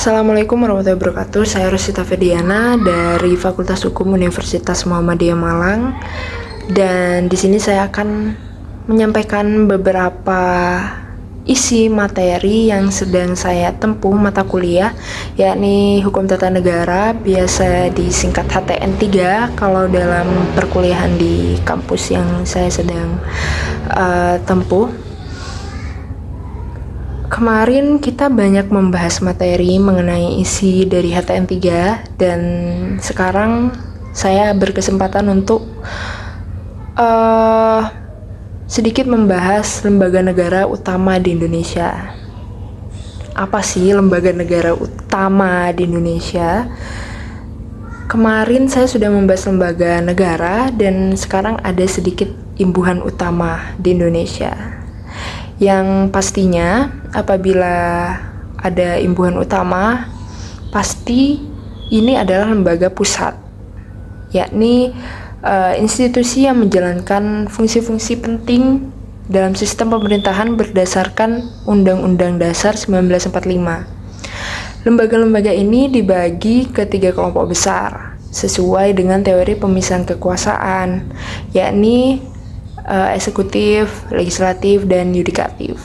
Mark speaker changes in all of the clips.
Speaker 1: Assalamualaikum warahmatullahi wabarakatuh. Saya Rosita Fediana dari Fakultas Hukum Universitas Muhammadiyah Malang. Dan di sini saya akan menyampaikan beberapa isi materi yang sedang saya tempuh mata kuliah, yakni Hukum Tata Negara, biasa disingkat HTN 3 kalau dalam perkuliahan di kampus yang saya sedang tempuh. Kemarin kita banyak membahas materi mengenai isi dari HTN 3 dan sekarang saya berkesempatan untuk sedikit membahas lembaga negara utama di Indonesia. Apa sih lembaga negara utama di Indonesia? Kemarin saya sudah membahas lembaga negara dan sekarang ada sedikit imbuhan utama di Indonesia. Yang pastinya apabila ada imbuhan utama, pasti ini adalah lembaga pusat, yakni institusi yang menjalankan fungsi-fungsi penting dalam sistem pemerintahan berdasarkan Undang-Undang Dasar 1945. Lembaga-lembaga ini dibagi ke 3 kelompok besar sesuai dengan teori pemisahan kekuasaan, yakni eksekutif, legislatif, dan yudikatif.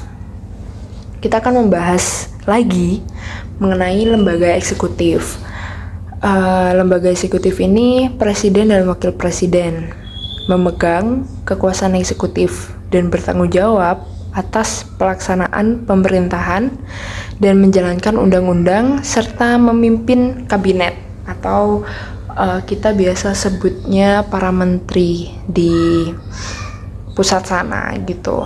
Speaker 1: Kita akan membahas lagi mengenai lembaga eksekutif. Lembaga eksekutif ini presiden dan wakil presiden memegang kekuasaan eksekutif dan bertanggung jawab atas pelaksanaan pemerintahan dan menjalankan undang-undang serta memimpin kabinet atau kita biasa sebutnya para menteri di pusat sana gitu.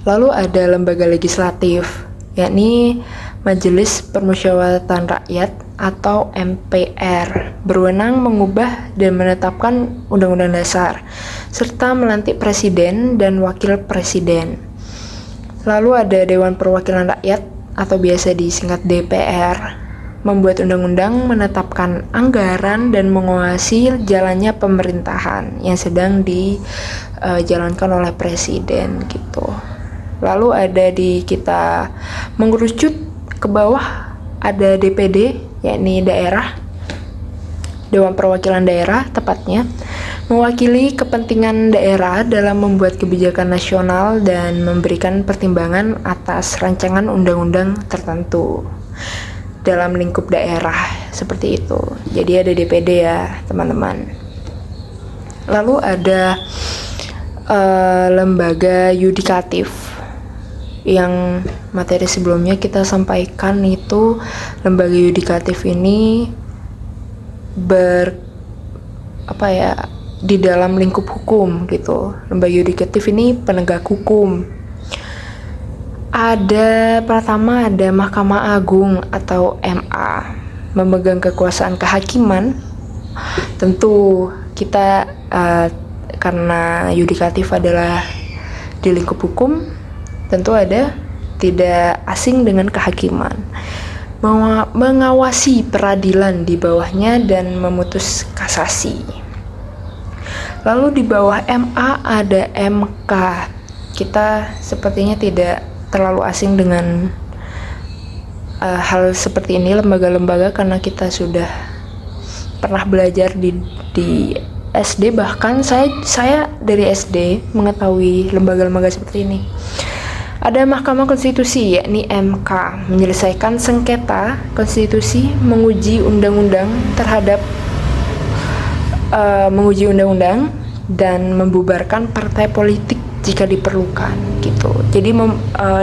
Speaker 1: Lalu ada lembaga legislatif, yakni Majelis Permusyawaratan Rakyat atau MPR, berwenang mengubah dan menetapkan undang-undang dasar serta melantik presiden dan wakil presiden. Lalu ada Dewan Perwakilan Rakyat atau biasa disingkat DPR, membuat undang-undang, menetapkan anggaran dan mengawasi jalannya pemerintahan yang sedang dijalankan oleh presiden gitu. Lalu ada kita mengerucut ke bawah ada DPD, yakni daerah, Dewan Perwakilan Daerah tepatnya, mewakili kepentingan daerah dalam membuat kebijakan nasional dan memberikan pertimbangan atas rancangan undang-undang tertentu dalam lingkup daerah, seperti itu. Jadi ada DPD ya teman-teman. Lalu ada lembaga yudikatif yang materi sebelumnya kita sampaikan. Itu lembaga yudikatif ini di dalam lingkup hukum gitu. Lembaga yudikatif ini penegak hukum. Pertama ada Mahkamah Agung atau MA, memegang kekuasaan kehakiman. Tentu kita karena yudikatif adalah di lingkup hukum, tentu tidak asing dengan kehakiman. Mengawasi peradilan di bawahnya dan memutus kasasi. Lalu di bawah MA ada MK. Kita sepertinya tidak terlalu asing dengan hal seperti ini, lembaga-lembaga, karena kita sudah pernah belajar di SD. Bahkan saya dari SD mengetahui lembaga-lembaga seperti ini. Ada Mahkamah Konstitusi, yakni MK, menyelesaikan sengketa konstitusi, menguji undang-undang dan membubarkan partai politik jika diperlukan gitu. Jadi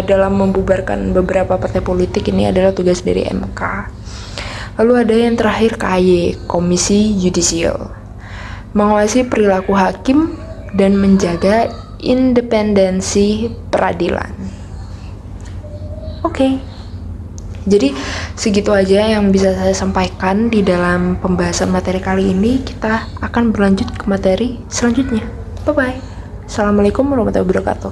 Speaker 1: dalam membubarkan beberapa partai politik ini adalah tugas dari MK. Lalu ada yang terakhir KY, Komisi Yudisial, mengawasi perilaku hakim dan menjaga independensi peradilan. Oke. Jadi segitu aja yang bisa saya sampaikan di dalam pembahasan materi kali ini. Kita akan berlanjut ke materi selanjutnya. Bye bye. Assalamualaikum warahmatullahi wabarakatuh.